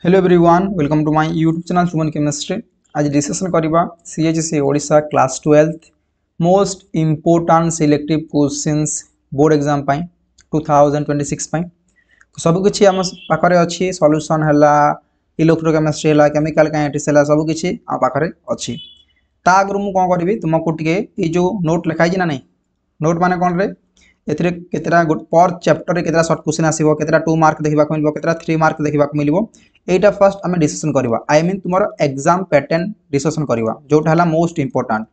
Hello everyone welcome to my YouTube channel Suman chemistry. आज discussion करवा CHSE Odisha class 12 most important selective questions board exam 2026 तो सबकि आम पाखे अच्छी सॉल्यूशन है इलेक्ट्रोकेमिस्ट्री है केमिकल काइनेटिक्स है सबकि आम पाखे अच्छी ता आगु मुझे कौन करी तुमको टे ये जो नोट लिखाई ना नहीं नोट माने कौन रे एथिरे केतेरा पर चैप्टर केतेरा शॉर्ट क्वेश्चन आसीबो केतेरा 2 मार्क देखा मिलबो केतेरा 3 मार्क देखा मिलबो एटा फर्स्ट आम डिस्कशन करवा आई मीन तुम एग्जाम पैटर्न डिस्कशन करवा जोटा है मोस्ट इंपोर्टाट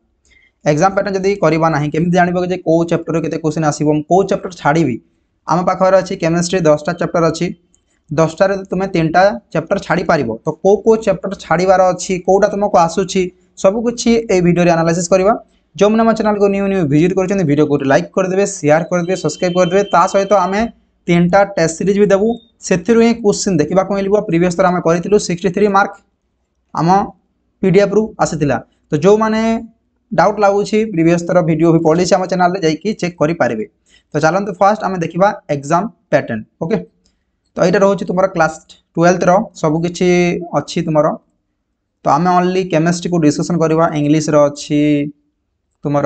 एग्जाम पैटर्न जब करवा ना केमी जानव कि कौ चैप्टर केते क्वेश्चन आसीबो कौ चैप्टर छाड़ी आम पाखे अच्छी केमिस्ट्री 10टा चैप्टर अच्छी 10टार तुम 3टा चैप्टर छाड़ी पार तो कौ चैप्टर छाड़ार अच्छी कौटा तुमको आसूसी सबकि ये वीडियो एनालिसिस करवा जो मैंने मो चैनल को न्यू विजिट कर वीडियो को लाइक करदे शेयर करदे सब्सक्राइब करदे सहित आम 3टा टेस्ट सीरीज भी देवु से क्वेश्चन देखा मिल प्रीवियस थर आम करूँ 63 मार्क आम पीडीएफ रु आसाला तो जो मैंने डाउट लगुच प्रीवियस थर वीडियो भी पड़ी आम चैनल जाकि चेक करेंगे तो चलते फास्ट आम देखा एग्जाम पैटर्न ओके तो यहाँ रोचे तुम क्लास 12 सबकि अच्छी तुम तो आम ओनली केमिस्ट्री को डिस्कसन करवा इंग्लीश अच्छी तुम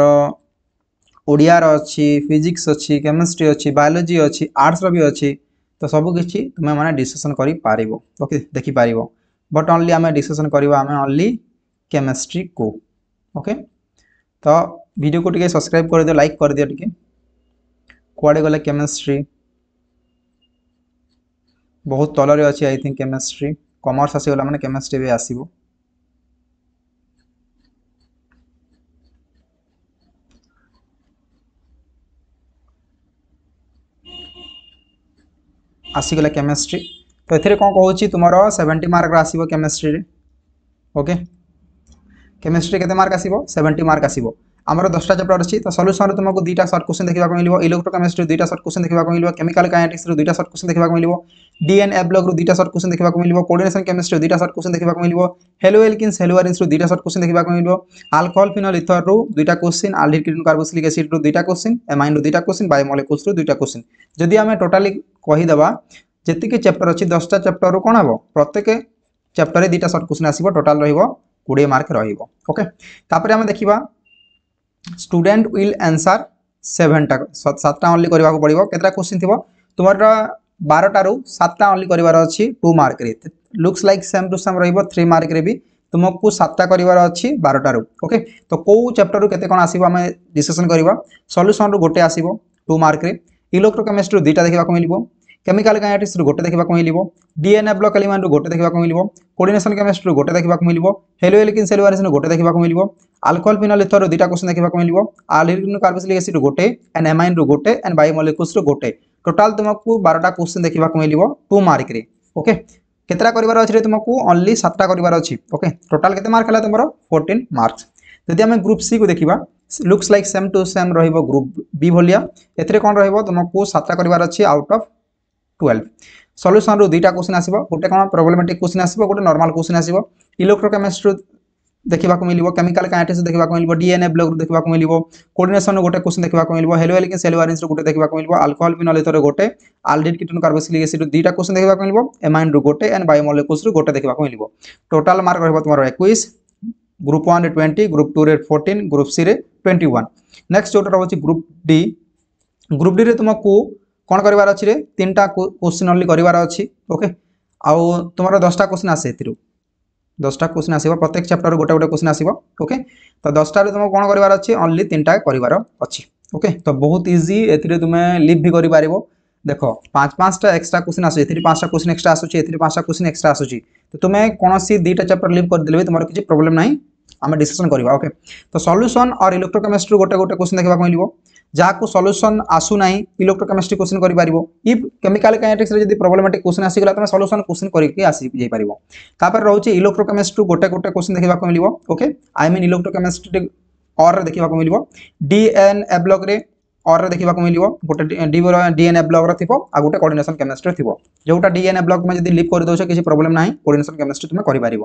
ओडियार अच्छी फिजिक्स अच्छी केमिस्ट्री अच्छी बायोलोजी अच्छी आर्ट्स भी अच्छी तो सबकि तुम मैंने डिस्कसन कर ओके देखिपार बट ओनली आम डिस्कसन करवा आम ओनली केमिस्ट्री को ओके तो वीडियो को टिके सब्सक्राइब कर दियो लाइक कर दियो टिके कुआडे गले केमिस्ट्री बहुत तलरे अच्छी आई थिंक केमिस्ट्री कॉमर्स आसीगला माने केमिस्ट्री भी आसीबो आसीगला केमिस्ट्री तो ये कौन कहूँ तुम 70 मार्क आसो केमिस्ट्री ओके केमिस्ट्री के मार्क आसो 70 मार्क आसो आमर 10टा चैप्टर अच्छी तो सॉल्यूशन तुमको 2टा शॉर्ट क्वेश्चन देखा मिल इलेक्ट्रोकेमिस्ट्री 2टा शॉर्ट क्वेश्चन देखा मिल केमिकल काइनेटिक्स 2टा शॉर्ट क्वेश्चन देखा मिल डीएनए ब्लॉक 2टा शॉर्ट क्वेश्चन देखा मिल कोऑर्डिनेशन केमिस्ट्री 2टा शॉर्ट क्वेश्चन देखा मिल हेलो एल्किन्स हेलो एरिन्स 2टा शॉर्ट क्वेश्चन देखा मिल अल्कोहल फिनोल इथर 2टा question aldehyde ketone carboxylic acid 2टा क्वेश्चन एमाइन 2टा क्वेश्चन बायोमोलिक्यूल्स 2टा क्वेश्चन जदि आम टोटाली कहीदेवा जी चैप्टर अच्छी 10टा चैप्टर कौन हम प्रत्येक चैप्टर 2टा शॉर्ट क्वेश्चन आसो टोटाल रो20 मार्क रोके तापर आम देखा स्टूडेंट विल आंसर 7टा ओनली करने को पड़ो केतटा क्वेश्चन थी तुम 12टारू 7टा ओनली करार अच्छी 2 mark looks like same to same row 3 mark भी तुमको 7टा करार अच्छी 12टारू ओके तो कौ चैप्टर केते कौन आसो आम डिस्कसन करवा सॉल्यूशन रु गोटे आसो 2 मार्क इलेक्ट्रोकेमिस्ट्री 2टा देखा मिल केमिकल काइनेटिक्स गोटे देखा मिल डीएनए ब्लॉक एलिमेंट गोटे देखा मिल कोऑर्डिनेशन केमिस्ट्री गोटे देखा मिल हेलो एल्किन्स हेलो एरिन्स गोटे देखा मिल अल्कोहल फिनोल इथर 2टा क्वेश्चन देखा मिल आल्डिहाइड कीटोन कार्बोक्सिलिक एसिड गोटे एंड एमाइन गोटे एंड बायोमोलिक्यूल्स गोटे टोटाल तुमको 12टा क्वेश्चन देखा मिल 2 मार्क ओके केतटा करार अच्छे तुमको ओनली 7टा करार अच्छी ओके टोटाल केते मार्क है तुम 14 मार्क्स जदि आम ग्रुप सी को देखा looks like same to same group B भाया ए कौन तुमको 7टा करार अच्छी आउट ऑफ 12 सॉल्यूशन रु 2टा क्वेश्चन आसो गोटे कौन प्रॉब्लमेटिक क्वेश्चन आसो गोटे नॉर्मल क्वेश्चन आसो इलेक्ट्रोकेमिस्ट्री देखा मिल केमिकल काइनेटिक्स देखा मिल डीएनए ब्लॉक देखा मिल कोऑर्डिनेशन गोटे क्वेश्चन देखा मिल हेलो एल्किन्स हेलो एरिन्स गोटे देखा मिल अल्कोहल फिनोल इथर गोटे आल्डिहाइड कीटोन कार्बोक्सिलिक एसिड 2टा क्वेश्चन देखा मिल एमाइन गोटे एंड बायोमोलिक्यूल्स गोटे देखा मिल टोटाल मार्क रहिबो तुमरो 21 ग्रुप 1 रे 20 ग्रुप 2 रे 14 ग्रुप सी रे 21 नेक्स्ट जोटा रहउची ग्रुप डी रे तुमको कौन करार अच्छी 3टा क्वेश्चन ओनली करार अच्छी ओके आउ तुम 10टा क्वेश्चन आसे 10टा क्वेश्चन आसो प्रत्येक चैप्टर गोटे गोटे क्वेश्चन आसो ओके तो 10टार तुम कौन करार अच्छी ओनली 3टा करार अच्छी ओके तो बहुत इजी ए तुम लिव भी कर देख 5-5टा एक्सट्रा क्वेश्चन आस 5टा क्वेश्चन एक्सट्रा आसूची 5टा क्वेश्चन एक्सट्रा आसूची तो तुम्हें कौन 2टा चैप्टर लिव करदे तुम किसी प्रॉब्लम ना आम डिस्कसन करवा ओके तो सॉल्यूशन और इलेक्ट्रोकेमिस्ट्री गोटे गोटे क्वेश्चन देखा मिल जहाँ सॉल्यूशन आसुना इलेक्ट्रोकेमिस्ट्री क्वेश्चन कर इफ केमिकल काइनेटिक्स जब प्रॉब्लमेटिक क्वेश्चन आसीगला तुम सॉल्यूशन क्वेश्चन करके आसी जापर रोचे इलेक्ट्रोकेमिस्ट्री गोटे गोटे क्वेश्चन देखा मिल ओके आई मीन इलेक्ट्रोकेमिस्ट्री और देखा मिल डीएनए ब्लॉक रे और देखा मिल गोटे डीएनए ब्लॉक थी आ गोटे कोऑर्डिनेशन केमिस्ट्री थी जोटा डीएनए ब्लॉक में जब लिव कर दो किसी प्रॉब्लम ना कोऑर्डिनेशन केमिस्ट्री तुम कर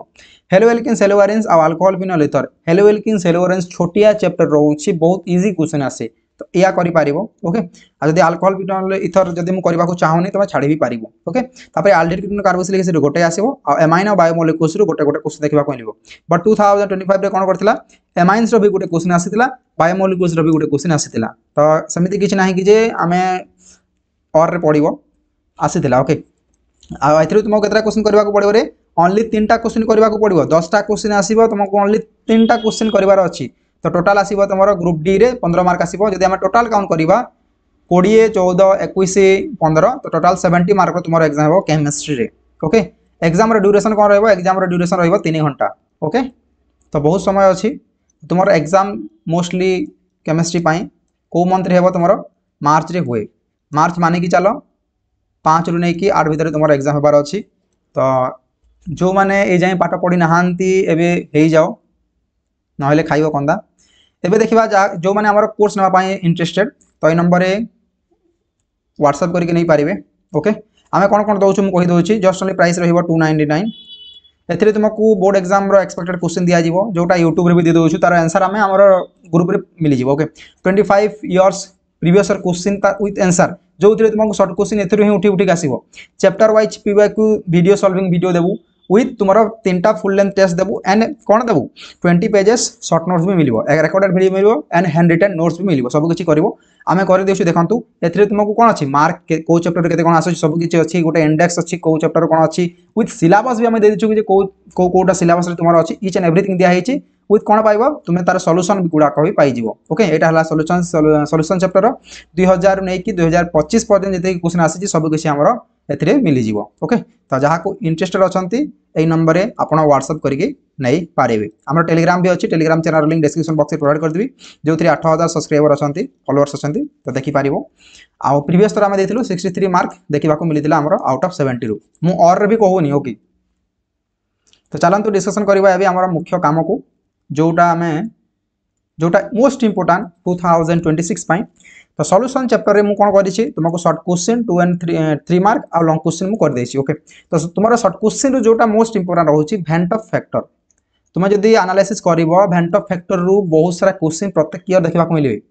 हेलो एल्किन्स हेलो एरिन्स आ alcohol phenol ether haloalkanes haloarenes छोटिया चैप्टर रोचे बहुत इजी क्वेश्चन आसे तो या करि पारिबो ओके आ जदी अल्कोहल ब्यूटानोल इथर जदी मु करबा को चाहूनी तमे छाड़ी भी पारिबो ओके तापर एल्डिहाइड कीटोन कार्बोक्सिलिक एसिड गोटे आसीबो आ एमाइन और बायोमोलिक्यूल्स रो गोटे गोटे क्वेश्चन देखबा को मिलिबो बट 2025 रे कोन करथिला एमाइन्स रो भी गोटे क्वेश्चन आसीतिला बायोमोलिक्यूल्स रो भी गोटे क्वेश्चन आसीतिला तो समिति किछ नाही कि जे आमे और रे पडिबो आसीतिला ओके आ एथरे तुमको केतरा क्वेश्चन करबा को पडिबो रे ओनली 3टा क्वेश्चन करबा को पडिबो 10टा क्वेश्चन आसीबो तुमको ओनली 3टा क्वेश्चन करबार अछि तो टोटल आसीबो तमरो ग्रुप डी रे 15 मार्क आसीबो जदि हम टोटल काउंट करबा 20 14 21 15 तो टोटल 70 मार्क रो तुमरो एग्जाम हो केमिस्ट्री रे ओके एग्जाम रो ड्यूरेशन कोन रहबो एग्जाम रो ड्यूरेशन रहबो 3 घंटा ओके तो बहुत समय अछि तुमरो एग्जाम मोस्टली केमिस्ट्री पाई को मंथ रे हेबो तुमरो मार्च रे होए मार्च माने कि चलो 5 रु नै कि 8 भीतर तुमरो एग्जाम होबार अछि तो जो माने ए जाय पाठ पढी नहांती एबे हेई जाओ नहले खाइबो कंदा एबे देखिबा जो माने हमर कोर्स नवा पाई इंटरेस्टेड तो ए नंबर रे व्हाट्सएप करके नहीं पारिबे ओके आमे कोन कोन दोछु मु कहि दोछि जस्ट ओनली प्राइस रहइबो 299 एथिरे तुमको बोर्ड एग्जाम रो एक्सपेक्टेड क्वेश्चन दिया जिवो जोटा YouTube रे भी दे दोछु तार आंसर आमे हमर ग्रुप रे मिली जिवो okay 25 years previous year question with answer जो थिरे तुमको शॉर्ट क्वेश्चन एथिरे ही उठी उठी आसीबो chapter wise PYQ video solving video देबू विथ तुम्हारा 3टा फुल लेंथ टेस्ट देबू एंड कोन देबू 20 पेजेस शॉर्ट नोट्स भी मिलिबो रिकॉर्डेड वीडियो मिलिबो एंड हैंड रिटन नोट्स भी मिलिबो सब किछि करबो आमे कर देछु देखंतु एथिरे तुमको कोन अछि मार्क को चैप्टर केते कोन आछै सब किछि अछि गोटे इंडेक्स अछि को चैप्टर कोन अछि विथ सिलेबस भी आमे दे दिछु कि को कोटा सिलेबस रे तुम्हारा अछि ईच एंड एवरीथिंग दिया हेछि विथ कोन पाइबो तुमे तार सॉल्यूशन गुडा कहि पाइ जिवो ओके एटा हला सॉल्यूशन चैप्टर 2000 नै कि 2025 पर्यंत जते क्वेश्चन आछि सब किछि हमरो एथिरे मिली जिवो ओके तो जहा को इंटरेस्टेड अछंती ए नंबर रे आपण व्हाट्सएप करके नै पारेबे हमर टेलीग्राम भी अछि Telegram channel link description box रे प्रोवाइड कर देबी जो 8000 सब्सक्राइबर अछंती फॉलोअर्स अछंती तो देखि पारिबो आ प्रीवियस तरह हम देथिलु 63 मार्क देखिबा को मिलितिला हमरो आउट ऑफ 70 रु मु और रे भी कहूनी ओके तो चलंतु डिस्कशन करबा एबे हमर मुख्य काम को जोटा मोस्ट इंपोर्टेंट 2026 पाई तो सॉल्यूशन चैप्टर रे मु कोन करिछि तुमको शॉर्ट क्वेश्चन 2 एंड 3 मार्क आ लॉन्ग क्वेश्चन मु कर देछि ओके तो तुम्हारा शॉर्ट क्वेश्चन रो जोटा मोस्ट इंपोर्टेंट रहउछि वेंट ऑफ फैक्टर तुम जदी एनालिसिस करबो वेंट ऑफ फैक्टर रू बहुत सारा क्वेश्चन प्रत्येक ईयर देखबा को मिलिबे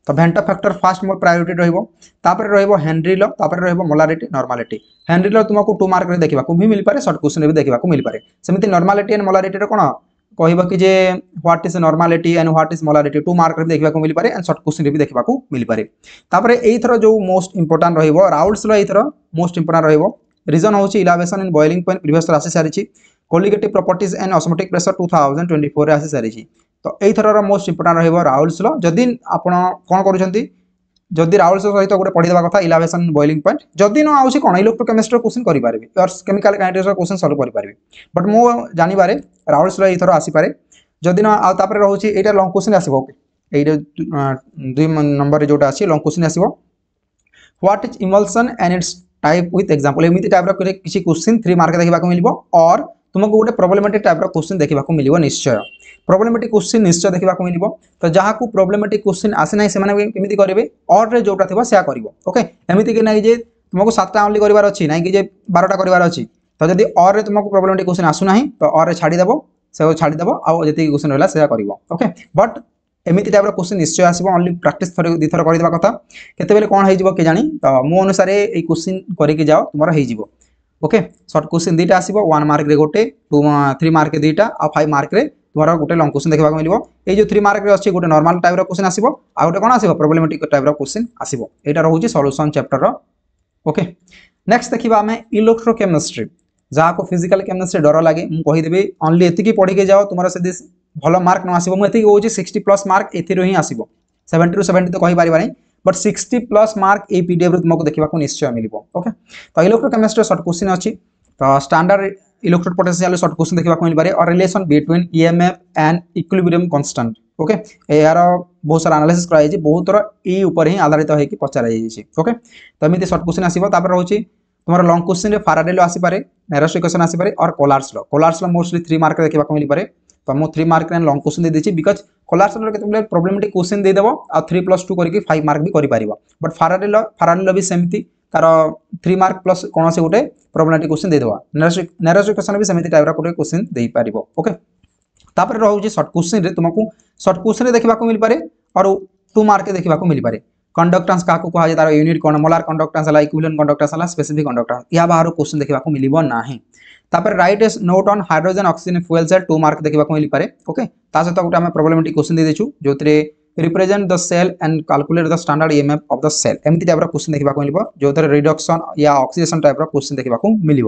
तो van't Hoff factor first more priority रहइबो तापर रहइबो हेनरी लॉ तापर रहइबो मोलारिटी नॉर्मालिटी हेनरी लॉ तुमको 2 मार्क रे देखबा को भी मिल पारे शॉर्ट क्वेश्चन रे भी देखबा को मिल पारे सेमिति नॉर्मालिटी एंड मोलारिटी रे कोन कहबा कि जे what is normality and what is molarity 2 mark रे देखबा को मिल पारे एंड शॉर्ट क्वेश्चन रे भी देखबा को मिल पारे तापर एई थरो जो मोस्ट इंपोर्टेंट रहइबो राउल्स लॉ एई थरो मोस्ट इंपोर्टेंट रहइबो रीजन होची elevation in boiling point previous राशि सारिची colligative properties and osmotic pressure 2024 रे आसी सारिची तो एई थरो मोस्ट इंपोर्टेंट रहइबो राउल्स लॉ जदी आपण कोन करूछंती जदी राउल्स सहित गोटे पढ़ी देबा कथा इलेवेशन बॉइलिंग पॉइंट जदी न आउची कोन इलेक्ट्रोकेमिस्ट्री क्वेश्चन करि पारबे और केमिकल काइनेटिक्स क्वेश्चन सॉल्व करि पारबे बट मो जानि बारे राउल्स लॉ एई थरो आसी पारे जदी न आ तापर रहउची एटा लॉन्ग क्वेश्चन आसीबो एटा 2 नंबर रे जोटा अछि लॉन्ग क्वेश्चन आसीबो what is emulsion and its type with example एमिति टाइप रो किछि क्वेश्चन 3 मार्क देखबा को मिलबो और तुमको गोटे प्रॉब्लमेटिक टाइप रो क्वेश्चन देखबा को मिलबो निश्चय प्रॉब्लमेटिक क्वेश्चन निश्चय देखबा को मिलबो तो जहा को प्रॉब्लमेटिक क्वेश्चन आसे नै से माने केमिति करबे और रे जोटा थिबो सेया करबो ओके एमिति कि नै जे तुमको 7टा ओनली करबार अछि नै कि जे 12टा करबार अछि तो जदी और रे तुमको प्रॉब्लमेटिक क्वेश्चन आसु नाही तो और रे छाडी देबो से छाडी देबो आ जति क्वेश्चन रहला सेया करबो ओके बट एमिति टाइप रो क्वेश्चन निश्चय आसीबो ओनली प्रैक्टिस थरे दि थर करि देबा कथा केते बेले कोन हेइ जिवो के जानि तो मो अनुसार ए क्वेश्चन करि के जाओ तुमरा हेइ जिवो ओके शॉर्ट क्वेश्चन दीटा आसीबो 1 मार्क रे गोटे 3 मार्क रे दीटा आ 5 मार्क रे तुम्हारा गोटे लॉन्ग क्वेश्चन देखबा को मिलिबो ए जो 3 मार्क रे अछि गोटे नॉर्मल टाइप रो क्वेश्चन आसीबो आ गोटे कोन आसीबो प्रॉब्लमेटिक टाइप रो क्वेश्चन आसीबो एटा रहउची सॉल्यूशन चैप्टर रो ओके नेक्स्ट देखिबा हमें इलेक्ट्रोकेमिस्ट्री जहा को फिजिकल केमिस्ट्री डर लागे मु कहि देबे ओनली एति की पढी के जाओ तुम्हारा से भलो मार्क न आसीबो मु एति होची 60 प्लस मार्क एथिरो ही आसीबो 70 टू 70 तो कहि पारिबा नै but 60 plus mark A PDF रे तुमको देखबा को निश्चय मिलिबो ओके तो इलेक्ट्रोकेमिस्ट्री शॉर्ट क्वेश्चन अछि तो standard electrode potential short question देखबा को मिल पारे और relation between EMF and equilibrium constant okay यार बहुत सारा एनालिसिस कराई छी बहुत तरह ई ऊपर ही आधारित है कि पचारा जाई छी ओके तो एमिति शॉर्ट क्वेश्चन आसीबो तापर रहउची तुम्हारा लॉन्ग क्वेश्चन रे फैराडे लॉ आसी पारे नेरोस इक्वेशन आसी पारे और कोलार्स लॉ मोस्टली 3 मार्क देखबा को मिल पारे तो मो 3 मार्क रे लॉन्ग क्वेश्चन दे देछि बिकॉज़ कोलार्स लॉ केते प्रॉब्लमेटिक क्वेश्चन दे देबो आ 3+2 करके 5 मार्क भी करि पारिबो बट फैराडे लॉ भी सेमति तार 3 मार्क प्लस कोन से गोटे प्रॉब्लमेटिक क्वेश्चन दे देबा नेरोस इक्वेशन भी सेमति टाइप रा कोटे क्वेश्चन देई पारिबो ओके तापर रहउछि शॉर्ट क्वेश्चन रे तुमको शॉर्ट क्वेश्चन रे देखबा को मिल पारे और 2 मार्क देखा मिल पारे कंडक्टेंस क्या कहुए तार यूनिट कौन मोलार कंडक्टेंस है इक्विवेलेंट कंडक्टेंस है स्पेसिफिक कंडक्टेंस या बाहर क्वेश्चन देखा मिल ना तापर write a note on hydrogen oxygen fuel cell 2 mark देखा मिल पारे ओके ता सहित गोटे आम प्रोब्लेमेटिक क्वेश्चन दे देछु जो represent the cell and calculate the standard EMF of the cell एमती टाइप क्वेश्चन देखा मिल जो रिडक्शन या ऑक्सीडेशन टाइप क्वेश्चन देखा मिल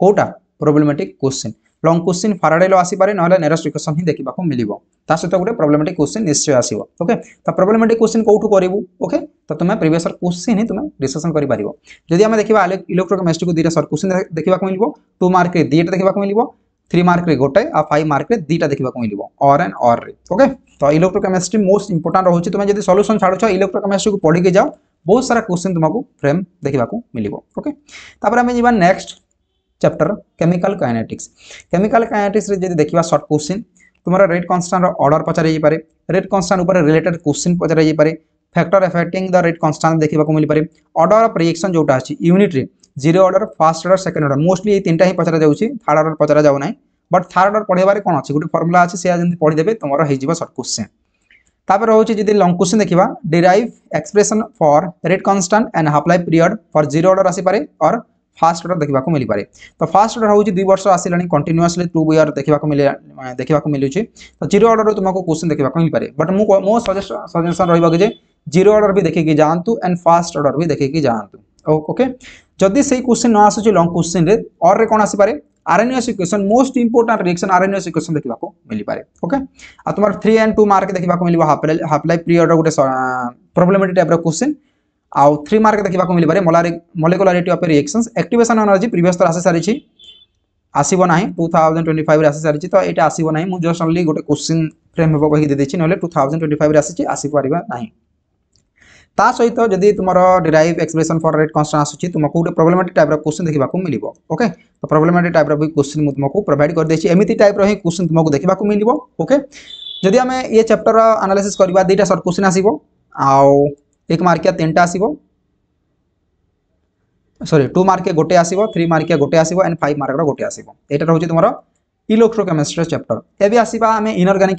कोटा problematic question long question Faraday law आसी पारे नहले नेरेस्ट इक्वेशन ही देखा मिल ता सहित गोटे प्रोब्लेमेटिक क्वेश्चन निश्चय आसीबो ओके तो प्रोब्लेमेटिक क्वेश्चन कोठू करिवु ओके तो तुम प्रीवियस क्वेश्चन ही तुम डिस्कशन करि पारिबो जदि हम देखिबा इलेक्ट्रोकेमिस्ट्री को दीटा शॉर्ट क्वेश्चन देखा मिल 2 मार्क रे दीटा देखा मिल 3 मार्क रे गोटे आ 5 मार्क रे दीटा देखा मिल और एंड और रे ओके तो इलेक्ट्रोकेमिस्ट्री मोस्ट इंपोर्टेंट रहउछि तुम जदि सॉल्यूशन छाडुछ इलेक्ट्रोकेमिस्ट्री को पढ़ी के जाओ बहुत सारा क्वेश्चन तुमको फ्रेम देखा मिलिबो ओके तापर हम जीवा नेक्स्ट चैप्टर केमिकल काइनेटिक्स रे जदि देखिबा शॉर्ट क्वेश्चन तुम्हारा रेट कांस्टेंट ऑर्डर पचारे पारे रेट कांस्टेंट ऊपर रिलेटेड क्वेश्चन पचारे पारे factor affecting the rate constant देखा मिल पारे ऑर्डर ऑफ रिएक्शन जोटा अछि यूनिट रे zero order first order second order mostly ये तीनटा ही पचरा जाउछि थर्ड ऑर्डर पचरा जाउ नै बट थर्ड ऑर्डर पढेबारे कोन अछि गुटे फार्मूला अछि से जंदी पढि देबे तमरो हे जिवो शॉर्ट क्वेश्चन तापर रहउछि जदि लॉन्ग क्वेश्चन देखिबा derive expression for rate constant and half life period for zero order आसी पारे और फास्ट ऑर्डर देखा मिल पारे तो फास्ट ऑर्डर हूँ 2 वर्ष आसिलानी कंटिन्यूअसली 2 ईयर देखा मिलूँ तो जीरो ऑर्डर तुमको क्वेश्चन देखा मिल पारे बट मो सजेशन रही जीरो ऑर्डर भी देखिकी जातु एंड फास्ट ऑर्डर भी देखिकी जातु ओके जदि से क्वेश्चन न आसुची लॉन्ग क्वेश्चन रे और रे कौन आसी पारे RNS equation most important reaction RNS equation देखा मिल पारे ओके आ तुम 3 एंड 2 मार्क देखा मिल हाफ लाइफ पीरियड गोटे प्रोब्लेमेटिक टाइप क्वेश्चन आउ 3 मार्क देखा मिल पारे molecularity of reactions activation energy previous तर आसी सारी आसीबो नाही 2025 रे आसी सारी तो एटा आसीबो नाही मु जस्ट ओनली गोटे क्वेश्चन फ्रेम हेबो कहि दे देछि नले 2025 रे आसी पारिबा नाही ता सहित जदि तुमरो derive expression for rate constant आसुची तुमको गोटे प्रोब्लेमेटिक टाइप रो क्वेश्चन देखा मिलिबो ओके तो प्रोब्लेमेटिक टाइप रो भी क्वेश्चन मु तुमको प्रोवाइड कर देछि एमिति टाइप रो ही क्वेश्चन तुमको देखा मिलिबो ओके जदि हमें ये चैप्टर रो एनालिसिस करबा दीटा शॉर्ट क्वेश्चन आसीबो आउ 1 मार्किया 3टा आसीबो सॉरी 2 मार्किया गोटे आसीबो 3 मार्किया गोटे आसीबो एंड 5 मार्क रो गोटे आसीबो एटा रहउची तुमरो इलेक्ट्रोकेमिस्ट्री चैप्टर एबे आसीबा हमें इनऑर्गेनिक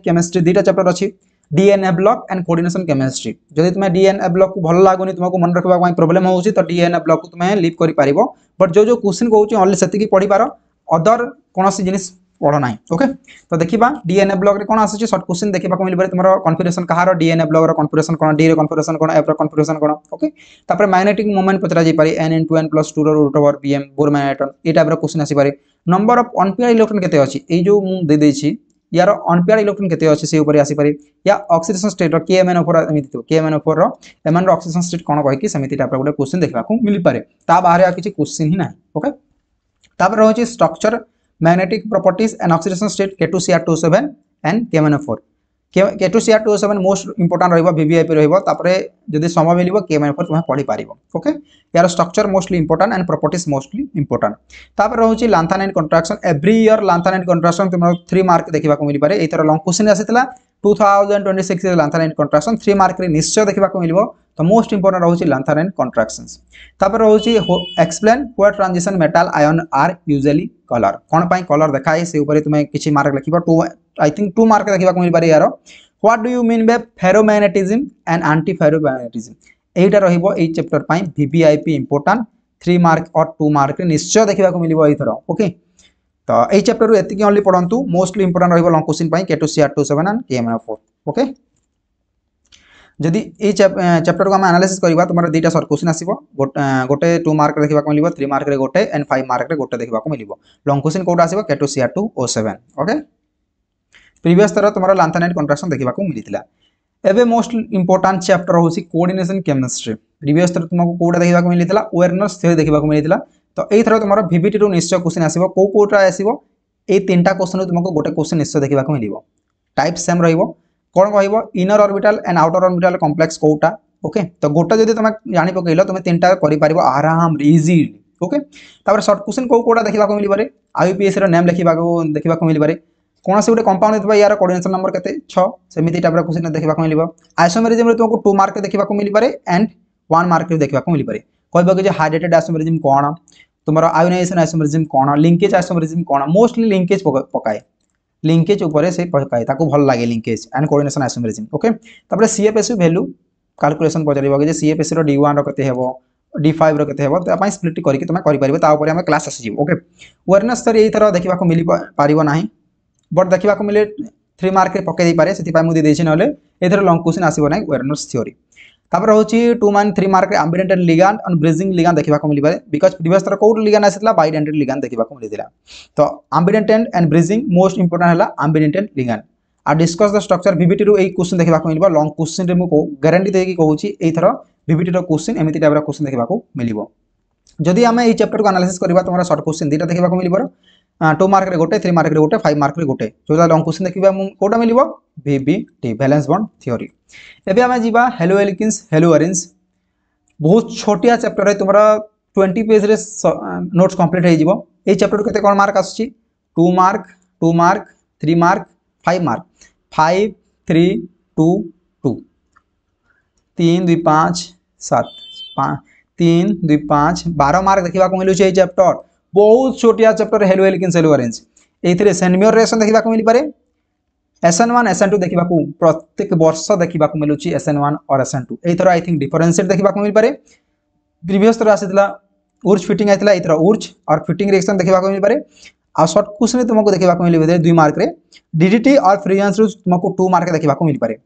केमिस्ट्री दीटा चैप्टर अछि DNA block and coordination chemistry जदि तुम डीएनए ब्लॉक को भल लागुनी तुमको मन रखबा पई प्रॉब्लम होउची तो डीएनए ब्लॉक को तुम लीव करि पारिबो बट जो क्वेश्चन कहउची ओनली सेति की पढी पारो अदर कोनोसी जिनिस पढ़ो ना ओके तो देखिबा डीएनए ब्लॉक रे कोन आसी शॉर्ट क्वेश्चन देखिबा को मिल पारे तुमरो कन्फिगरेशन कहारो डीएनए ब्लॉक रो कन्फिगरेशन कोन डी रो कन्फिगरेशन कोन एफ रो कन्फिगरेशन कोन ओके तापर मैग्नेटिक मोमेंट पचरा जाई पारे n2n+2 रो root over bm Bohr magneton ए टाइप रो क्वेश्चन आसी पारे नंबर ऑफ अनपेयर्ड इलेक्ट्रॉन केते अछि ए जो मु दे देछि यार अनपेयर्ड इलेक्ट्रॉन केते अछि से ऊपर आसी पारे या ऑक्सीडेशन स्टेट रो KMnO4 एमिति तो KMnO4 रो एमन रो ऑक्सीडेशन स्टेट कोन कहि कि समिति टाइप रो गोटे क्वेश्चन देखबा को मिल पारे ता बाहर आ किछि क्वेश्चन ही ना ओके तापर रहछि structure magnetic properties and oxidation state K2Cr2O7 and KMnO4 K2Cr2O7 most important रहिबो VVIP रहिबो तापरे जदि समय मिलिबो KMnO4 तुम पढी पारिबो ओके यार structure mostly important and properties mostly important तापर रहउची लैंथानाइड कंट्रैक्शन एवरी ईयर लैंथानाइड कंट्रैक्शन तुम 3 मार्क देखिबा को मिल पारे एतर लॉन्ग क्वेश्चन आसीतला 2026 रे लैंथानाइड कंट्रैक्शन 3 मार्क रे निश्चय देखिबा को मिलिबो तो मोस्ट इंपोर्टेंट रहउची लैंथानाइड कंट्रैक्शंस तापर रहउची explain what transition metal ion are usually colour कोन पई कलर देखाय से ऊपर तुम किछि मार्क लिखिबो 2 आई थिंक 2 मार्क देखिबा को मिल पारे यार what do you mean by ferromagnetism and antiferromagnetism एटा रहिबो ए चैप्टर पई VVIP इंपोर्टेंट 3 मार्क और 2 मार्क रे निश्चय देखिबा को मिलिबो एथरो ओके तो ए चैप्टर रो एतिकी ओनली पढंतु मोस्टली इंपोर्टेंट रहिबो लॉन्ग क्वेश्चन पई K2Cr2O7 एंड KMnO4 ओके जदि ए चैप्टर को हम एनालिसिस करबा तुमरा दीटा शॉर्ट क्वेश्चन आसीबो गोटे 2 मार्क देखिबा को मिलिबो 3 मार्क रे गोटे एंड 5 मार्क रे गोटे देखिबा को मिलिबो लॉन्ग क्वेश्चन कोड आसीबो K2Cr2O7 ओके प्रीवियस तरह तुमरा लैंथानाइड कंट्रैक्शन देखिबा को मिलितिला एबे मोस्ट इंपोर्टेंट चैप्टर होसी कोऑर्डिनेशन केमिस्ट्री प्रीवियस तरह तुमको कोडा देखिबा को मिलितिला अवेयरनेस थ्योरी देखिबा को मिलितिला तो एई थरो तुमरा VVT रो निश्चय क्वेश्चन आसीबो को कोटा आसीबो ए तीनटा क्वेश्चन तुमको गोटे क्वेश्चन निश्चय देखिबा को मिलिबो टाइप सेम रहिबो कोन कहइबो inner orbital and outer orbital complex कोटा ओके तो गोटा जदि तुम जानि पकइलो तुम तीनटा करि पारिबो आराम इजीली ओके तापर शॉर्ट क्वेश्चन को कोटा देखिबा को मिलि पारे आईपीएस रो नेम देखिबा को मिलि पारे कोन से गोटे कंपाउंड हेतबा यार कोऑर्डिनेशन नंबर केते 6 सेमिति टाइप रो क्वेश्चन देखिबा को मिलिबो आइसोमेरिज्म रे तुमको 2 मार्क देखिबा को मिलि पारे एंड 1 मार्क देखिबा को मिलि पारे कहबो कि जे हाइड्रेटेड आइसोमेरिज्म कोन तुमरो आयोनाइजेशन आइसोमेरिज्म कोन लिंकेज आइसोमेरिज्म कोन मोस्टली लिंकेज पकाए लिंकेज ऊपर से पकाए ताको भल लागे linkage and coordination isomerism okay तापर सीएफएसयू वैल्यू कैलकुलेशन पचारिबो कि सीएफएससी रो D1 रो कते हेबो D5 रो कते हेबो त अपन स्प्लिट करके तुम करि परिबो ता ऊपर हम क्लास आसी ओके अवेयरनेस तर एई तरह देखिबा को मिली पारिबो नाही बट देखिबा को मिले 3 मार्क रे पके दै पारे सेति पाइ मु दे देछि नले एथर लॉन्ग क्वेश्चन आसीबो नाही अवेयरनेस थ्योरी तापर होची 2 मान 3 मार्क रे ambident and ligand and bridging ligand देखिबा को मिली पारे बिकॉज़ प्रीवियस तर कोड लिगैंड आसीतला बाइडेंटेड लिगैंड देखिबा को मिली दिला तो ambident and bridging most important हला एम्बिडेंट लिगैंड आ डिस्कस द स्ट्रक्चर VBT रो ए क्वेश्चन देखिबा को मिलबो लॉन्ग क्वेश्चन रे मु गारंटी देकी कहूची एई थरो VBT रो क्वेश्चन एमिति टाइप रो क्वेश्चन देखिबा को मिलिबो जदि हमें एई चैप्टर को एनालिसिस करबा तमरा शॉर्ट क्वेश्चन दीटा देखिबा को मिलिबो 2 मार्क रे गोटे 3 मार्क रे गोटे 5 मार्क रे गोटे जोदा लॉन्ग क्वेश्चन देखिबा मु कोटा मिलिबो VBT बैलेंस बॉन्ड थ्योरी एबे हमें जीवा हेलो एल्किन्स हेलो एरिन्स बहुत छोटिया चैप्टर है तुम्हारा 20 पेज रे नोट्स कंप्लीट हो जिवो ए चैप्टर केते कोन मार्क आसुची 2 मार्क 3 मार्क 5 मार्क 5 3 2 2 3 2 5 7 3 2 5 12 मार्क देखिबा को मिलु छै चैप्टर बहुत छोटिया chapter haloalkanes haloarenes एथिरे सेंटमियर रिएक्शन देखिबा को मिली पारे SN1 SN2 देखिबा को प्रत्येक वर्ष देखिबा को मिलुची SN1 और SN2 AE thorough I think differentiate देखिबा को मिल पारे प्रीवियस थरो आसीतला उर्ज फिटिंग आइतला एई थरो उर्ज और फिटिंग रिएक्शन देखिबा को मिल पारे आ शॉर्ट क्वेश्चन तुमको देखिबा को मिल बदे 2 मार्क रे DDT और फ्रीजन तुमको 2 मार्क देखिबा को मिल पारे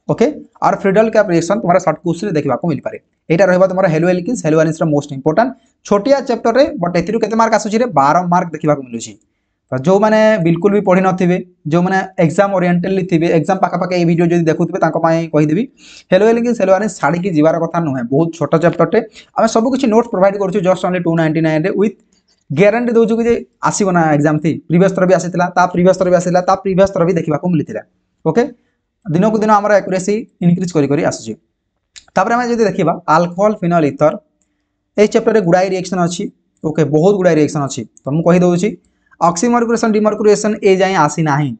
ओके और फ्रीडल कैप रिएक्शन तुम्हारा शॉर्ट क्वेश्चन देखिबा को मिल पारे एटा रहबा तुम्हारा हेलो एल्किन्स हेलो एरिन्स रो मोस्ट इंपोर्टेंट छोटिया चैप्टर रे बट एथिरु केते मार्क आसुची रे 12 मार्क देखिबा को मिलुची तो जो माने बिल्कुल भी पढ़ी नथिबे जो माने एग्जाम ओरिएंटेडली थिबे एग्जाम पाका पाका ए वीडियो जदी देखुथिबे तांको पाए कहि देबी हेलो एल्किन्स हेलो एरिन्स छाडी की जीवार कथा नहे बहुत छोटा चैप्टर टे हम सब कुछ नोट्स प्रोवाइड करछु जस्ट ओनली 299 रे विथ गारंटी दोजु कि आसीबो ना एग्जाम थी प्रीवियस तर भी आसीतला ता प्रीवियस तर भी आसीला ता प्रीवियस तर भी देखिबा को मिलितिला ओके दिनो को दिन हमरा एक्यूरेसी इंक्रीज करी करी आसुची तापर हम जदी देखिबा अल्कोहल फिनोल ईथर ए चैप्टर रे गुडाई रिएक्शन अछि ओके बहुत गुडाई रिएक्शन अछि तो हम कहि दोछि ऑक्सीमर्कुरेशन डिमर्कुरेशन ए जाय आसी नाही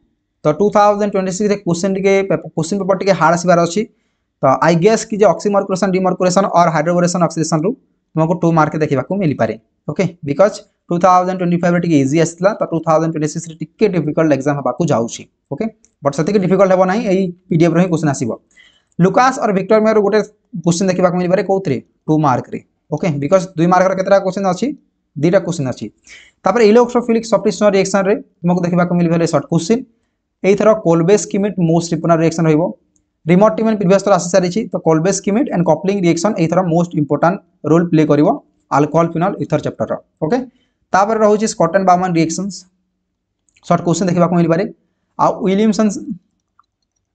तो 2026 रे क्वेश्चन पेपर टिके हार्ड आसीबार अछि तो आई गेस कि जे ऑक्सीमर्कुरेशन डिमर्कुरेशन और हाइड्रोबोरेशन ऑक्सीडेशन रु तुमको 2 मार्क देखिबा को मिली पारे ओके बिकॉज़ 2025 रे टिके इजी आसला तो 2026 रे टिके डिफिकल्ट एग्जाम हबा को जाउछि ओके बट सती के डिफिकल्ट हेबो नाही एई पीडीएफ रे ही क्वेश्चन आसीबो लुकास और विक्टर मेयर गोटे क्वेश्चन देखिबा को मिली पारे कोथरे 2 मार्क रे ओके बिकॉज़ 2 मार्क रे केतरा क्वेश्चन अछि दीटा क्वेश्चन अछि तापर इलेक्ट्रोफिलिक सब्स्टिट्यूशन रिएक्शन रे तुमको देखिबा को मिली पारे शॉर्ट क्वेश्चन एई थरो Kolbe Schmitt most important reaction रहइबो रिमोट टीम प्रीवियस तर आसी सारिछि तो Kolbe Schmitt and coupling reaction एई थरो मोस्ट इंपोर्टेंट रोल प्ले करिवो अल्कोहल फिनोल ईथर चैप्टर रो ओके तापर रहउछि Schotten and Baumann reactions short question देखिबा को मिली पारे आ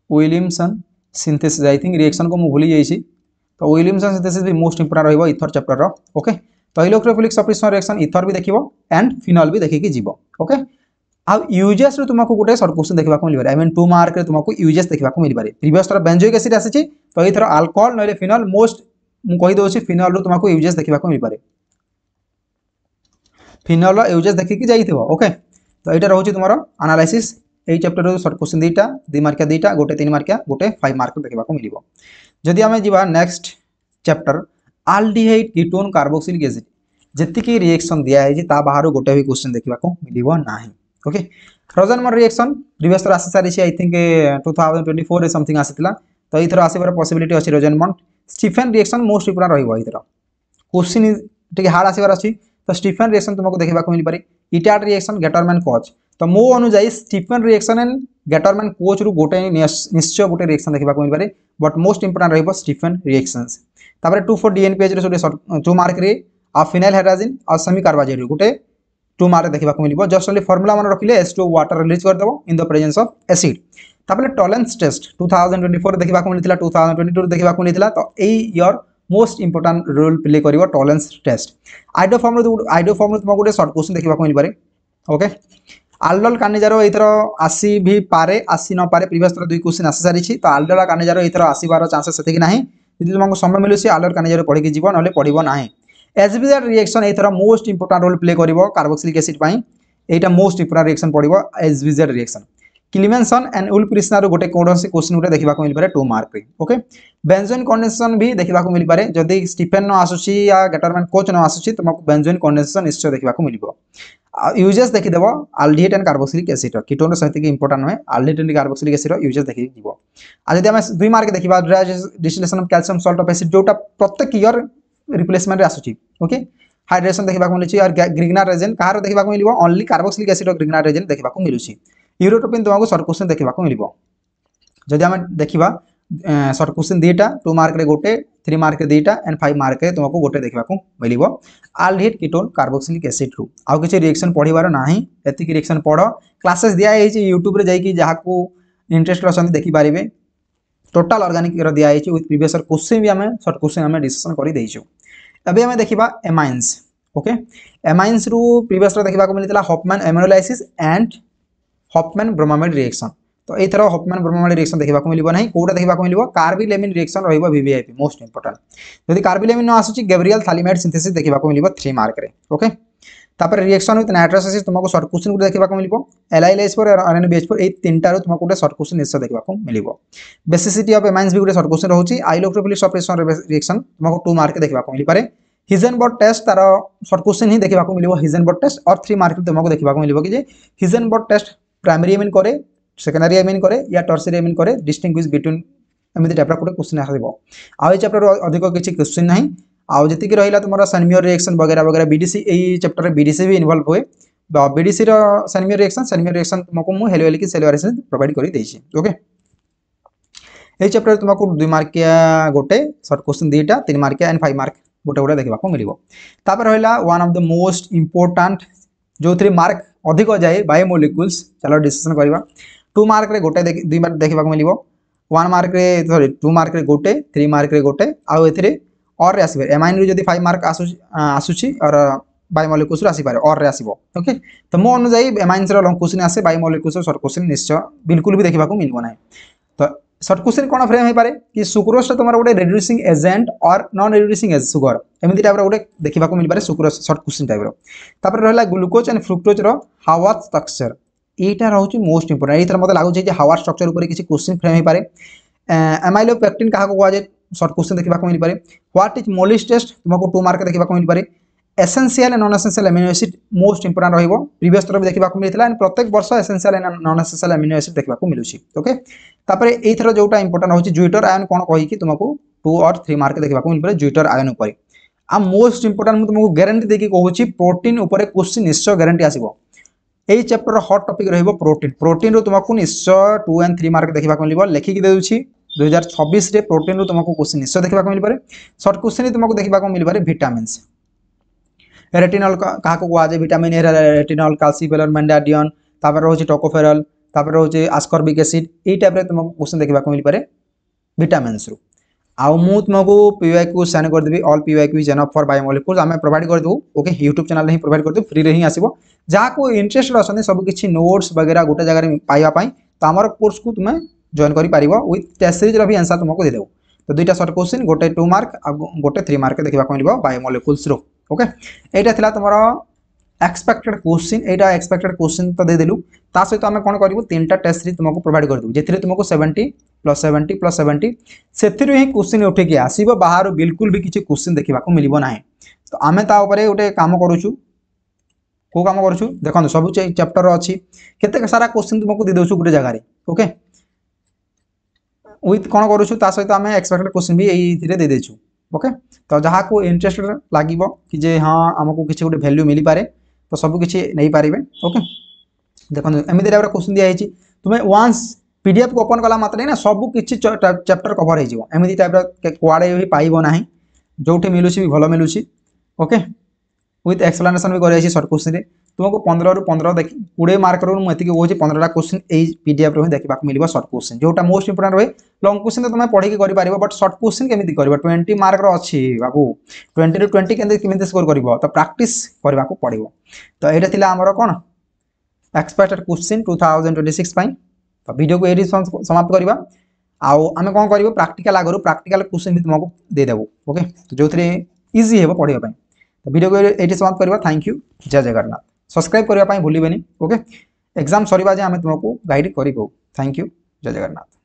Williamson synthesis I think reaction को मु भूली जाइछि तो विलियमसन सिंथेसिस भी मोस्ट इंपोर्टेंट रहइबो ईथर चैप्टर रो ओके तो इलेक्ट्रोफिलिक सब्स्टिट्यूशन रिएक्शन ईथर भी देखिबो एंड फिनोल भी देखि कि जीवो ओके आ यूजेस रे तुमको गोटे शॉर्ट क्वेश्चन देखिबा को मिली पारे आई मीन 2 मार्क रे तुमको यूजेस देखिबा को मिली पारे प्रीवियस तर बेंजोइक एसिड आसीछि तो ईथर अल्कोहल नले फिनोल मोस्ट मु कहि दोछि फिनोल रो तुमको यूजेस देखिबा को मिली पारे फिनोल रो यूजेस देखि कि जाइथिबो ओके तो एटा रहउछि तुमरो एनालिसिस ए चैप्टर रो शॉर्ट क्वेश्चन दीटा 2 मार्किया दीटा गोटे 3 मार्किया गोटे 5 मार्क देखिबा को मिलिबो जदि हमें जीवा next chapter aldehyde ketone carboxylic acid जति की रिएक्शन दिया है जी ता बाहर गोटे भी क्वेश्चन देखिबा को मिलिबो नाही ओके रोजनमर रिएक्शन प्रीवियस तर आसी सारी आई थिंक 2024 रे समथिंग आसीतला तो इथर आसीबार पॉसिबिलिटी अछि रोजनमर स्टीफन रिएक्शन मोस्ट इंपोर्टेंट रहिबो इथर क्वेश्चन टिके हार्ड आसीबार अछि तो स्टीफन रिएक्शन तुमको देखिबा को मिल पारे इटार्ड रिएक्शन गेटरमैन कोच तो मो अनुसार Stephen reaction and Gattermann Koch रु गोटे निश्चय गोटे रिएक्शन देखिबा को मिल पारे बट मोस्ट इंपोर्टेंट रहिबो स्टीफन रिएक्शंस तापर 24 डीएनपीएच रे 2 मार्क रे आ फिनाइल हाइड्रोजन और सेमी कार्बाइड गोटे 2 मार्क देखिबा को मिलिबो जस्ट ओनली फार्मूला मन रखिले H2 वाटर रिलीज कर देबो in the presence of acid तापर टॉलरेंस टेस्ट 2024 देखिबा को मिलितला 2022 देखिबा को मिलितला तो ए year most important role play करिवो टॉलरेंस टेस्ट आइडो फॉर्म तुमको गोटे शॉर्ट क्वेश्चन देखिबा को मिल पारे ओके आल्डोल कानिजारो एथरो आसी भी पारे आसी न पारे प्रीवियस तर 2 क्वेश्चन आसी सारिछि तो आल्डोल कानिजारो एथरो आसीबार चांसेस सेति कि नाही यदि तुमको समय मिलुछि आल्डोल कानिजारो पढि कि जीवन नले पढिबो नाही एसबीजेड रिएक्शन एथरो मोस्ट इंपोर्टेंट रोल प्ले करिवो कार्बोक्सिलिक एसिड पई एटा मोस्ट इंपोर्टेंट रिएक्शन पढिबो SBZ reaction Clemmensen and Wolff Kishner रो गोटे कोडोसी क्वेश्चन उठे देखिबा को मिल पारे 2 मार्क रे ओके बेंजोइन कंडेंसेशन भी देखिबा को मिल पारे जदी स्टीफन न आसुची या गेटरमैन कोच न आसुची तुमको बेंजोइन कंडेंसेशन निश्चय देखिबा को मिलिबो यूजेस देखिदेव aldehyde and carboxylic acid ketone सहित इंपोर्टेंट नुहे aldehyde and carboxylic acid uses देखि जीवो आ जदि हम 2 मार्क देखिबा distillation of calcium salt of acid जोटा प्रत्येक ईयर रिप्लेसमेंट रे आसुची ओके हाइड्रेशन देखा मिलूँ और ग्रिग्नार रेजेन कहार देखा मिलो ओनली कार्बोक्सिलिक एसिड ग्रिग्नार रेजेन देखा मिलूँ यूरोट्रोपिन तुमको सर्ट क्वेश्चन देखा मिलो जदि आम देखा सर्ट क्वेश्चन 2टा 2 मार्क रे गोटे 3 मार्क रे 2टा एंड 5 मार्क रे तुमको गोटे देखा मिलो आल्डिहाइड कीटोन कार्बोक्सिलिक एसिड रु आउ किसी रिएक्शन पढ़िबार नाही एतिक रिएक्शन पढ़ क्लासेस दिया है यूट्यूब रे जाई कि जहाको इंटरेस्ट रसंती देखि पारिबे टोटल ऑर्गेनिक रो दिया है विथ प्रीवियस क्वेश्चन भी आम सर्ट क्वेश्चन आम डिस्कशन कर देइछु अबे आम देखा एमाइन्स ओके एमाइन्स रु प्रीवियस देखा मिलता Hofmann aminolysis and Hofmann bromamide reaction तो ये थर हॉफमैन ब्रोमामाइड रिएक्शन देखा मिलबो नहीं कोटा देखा मिलबो कार्बिलेमिन रिएक्शन रहइबो वीवीआईपी मोस्ट इंपोर्टेंट जदि कार्बिलेमिन न आसुची गैब्रियल थालिमाइड सिंथेसिस देखा मिलबो 3 मार्क रे ओके तापर रिएक्शन विथ नाइट्रस एसिड तुमको सर्ट क्वेश्चन गुटे देखा मिलबो LiLH4 और NaBH4 ए तीनटा रो तुमको गुटे सर्ट क्वेश्चन निश्चय देखा मिलबो बेसिसिटी ऑफ एमाइन्स भी गुटे सर्ट क्वेश्चन रहउची इलेक्ट्रोफिलिक सप्रेशन रिएक्शन तुमको 2 मार्क देखा मिल पारे हिजेनबर्ग टेस्ट तार सर्ट क्वेश्चन ही देखा मिलबो हिजेनबर्ग टेस्ट और 3 मार्क तुमको देखा मिलबो कि जे हिजेनबर्ग टेस्ट प्राइमरी एमिन करे सेकेंडरी एमिन करे या टर्शियरी एमिन करे डिस्टिंग्विश बिटवीन एमिति टाइप रो क्वेश्चन आसीबो आ चैप्टर अधिक किछि क्वेश्चन नाही आ जति कि रहिला तुमरा सनमियर रिएक्शन वगैरह वगैरह बीडीसी एई चैप्टर रे बीडीसी भी इन्वॉल्व होए बीडीसी रो सनमियर रिएक्शन तुमको मु हेलोलिक सेलुलराइजेशन प्रोवाइड करि देछि ओके ए चैप्टर तुमको 2 मार्क गोटे सर्ट क्वेश्चन 2टा 3 मार्क एंड 5 मार्क गोटे गोटे देखा मिलबो तापर रहिला one of the most important जो 3 मार्क अधिक जाए बायोमोलिक्यूल्स चलो डिस्कशन करबा 2 मार्क रे गोटे 2 मार्क देखा मिलबो 1 मार्क रे सॉरी 2 मार्क रे गोटे 3 मार्क रे गोटे आउ एथिरे और रे आसीबे एमाइन रे जदी 5 मार्क आसुची और बायोमोलिक्यूल्स रे आसी पारे और रे आसीबो ओके तो मो अनुसार एमाइन्स रो लॉन्ग क्वेश्चन आसे बायोमोलिक्यूल्स रो शॉर्ट क्वेश्चन निश्चय बिल्कुल भी देखा मिलबो नाही तो शॉर्ट क्वेश्चन कौन फ्रेम हो पारे कि सुक्रोज तुम गोटे रिड्यूसिंग एजेंट और नॉन रिड्यूसिंग एजेंट सुगर एमती टाइप गोटे देखा मिल पारे सुक्रोज शॉर्ट क्वेश्चन टाइप तापर रहा ग्लूकोज एंड फ्रुक्टोज रो हावार्ड स्ट्रक्चर यहाँ रोचे मोस्ट इंपोर्टेंट ये मतलब लगुच हावार्ड स्ट्रक्चर उपर किसी क्वेश्चन फ्रेम हो पारे एमाइलोपेक्टिन क्या कहुए शॉर्ट क्वेश्चन देखा मिल पारे व्हाट इज मोलिस टेस्ट तुमको 2 मार्क देखा मिल पारे essential and non essential amino acid most important रहिबो प्रीवियस तरफ देखा मिलता एंड प्रत्येक वर्ष essential and non essential amino acid देखा मिलूची ओके तापर एथर जोटा इंपोर्टेंट होची ज्यूटर आयन कोन कहि कि तुमको 2 और 3 मार्क देखा मिल पारे ज्यूटर आयन ऊपर आ मोस्ट इंपोर्टेंट तुमको गारंटी देकी कहूची प्रोटीन ऊपर क्वेश्चन निश्चय गारंटी आसीबो एई चैप्टर हॉट टॉपिक रहिबो प्रोटीन प्रोटीन रो तुमको निश्चय 2 एंड 3 मार्क देखा मिलबो लेखि कि देउची 2026 रे प्रोटीन रो तुमको क्वेश्चन निश्चय देखा मिल पारे शॉर्ट क्वेश्चन तुमको देखा मिल पारे विटामिन्स रेटिनॉल क्या कहुए विटामिन ए रेटिनॉल कैल्सिफेरॉल मैंडाडियन तापर रोचे टोकोफेरॉल तापर रोचे आस्कॉर्बिक एसिड ये टाइप रे तुमको क्वेश्चन देखा मिल पारे विटामिन्स रु आउ मु तुमको पीवाईक्यू सेंड कर देबी all PYQ is enough for biomolecules आम प्रोवाइड कर देबू ओके यूट्यूब चैनल ही प्रोवाइड कर देबू फ्री रे ही आसीबो जहाँ को इंटरेस्ट अच्छा सब किसी नोट्स वगैरह गोटे जगह पाइबा तो आमर कोर्स को तुम जॉइन कर विथ टेस्ट सीरीज भी आंसर तुमको देदेबू तो 2टा शॉर्ट क्वेश्चन गोटे 2 मार्क गोटे 3 मार्क देखा मिल बायोमोलिक्यूल्स रो ओके एटा थिला तुमरो एक्सपेक्टेड क्वेश्चन एटा एक्सपेक्टेड क्वेश्चन तो दे देलु ता सहित आमे कोन करिवो 3टा टेस्ट सीरीज तुमको प्रोवाइड कर देबू जेथिरे तुमको 70 + 70 + 70 सेथिरो ही क्वेश्चन उठे के आसीबो बाहर बिल्कुल भी किछि क्वेश्चन देखिबा को मिलिबो नाही तो आमे ता ऊपर गोटे काम करूछु को काम करूछु देखो सब चैप्टर अछि केते सारा क्वेश्चन तुमको दे देउछु गोटे जगह रे ओके विथ कौन करूँ ता सहित आम एक्सपेक्टेड क्वेश्चन भी ये दे देछु ओके तो जहाँ को इंटरेस्टेड लगे कि जे हाँ आमको किसी गोटे वैल्यू मिल पारे तो सब किसी नहीं पारे ओके देखो एमती टाइप क्वेश्चन दिखाई तुम्हें वन्स पीडीएफ को ओपन कला मात्र ना सब किसी चैप्टर कवर होमती टाइप कुआड़े भी पाइब ना जो मिलूँ भी भल मिलूँ ओके विथ एक्सप्लेनेशन भी कर सर्ट क्वेश्चन तुमको 15 ରୁ 15 देखी 20 मार्क रो मुझे कहूँ 15टा क्वेश्चन यही पीडीएफ रो देखा मिल सर्ट क्वेश्चन जोटा मोस्ट इंपोर्टेंट रहे लॉन्ग क्वेश्चन तो तुम पढ़ी कर बट सर्ट क्वेश्चन केमी कर 20 मार्क रो अच्छी बाबू 20 ରୁ 20 केमी स्कोर कर तो प्रैक्टिस करने को पड़ो तो यहाँ थी आमर कौन एक्सपेक्टेड क्वेश्चन 2026 तो वीडियो को ये समाप्त करवा आम कौन कर प्रैक्टिकल आगु प्रैक्टिकल क्वेश्चन भी तुमको देदेबू ओके तो जो इजी है पढ़ाई तो वीडियो को ये समाप्त करवा थैंक यू जय जगन्नाथ सब्सक्राइब करने भूलिए ओके एग्जाम सरीबा जे आम तुमको गाइड करूँ थैंक यू जय जगन्नाथ।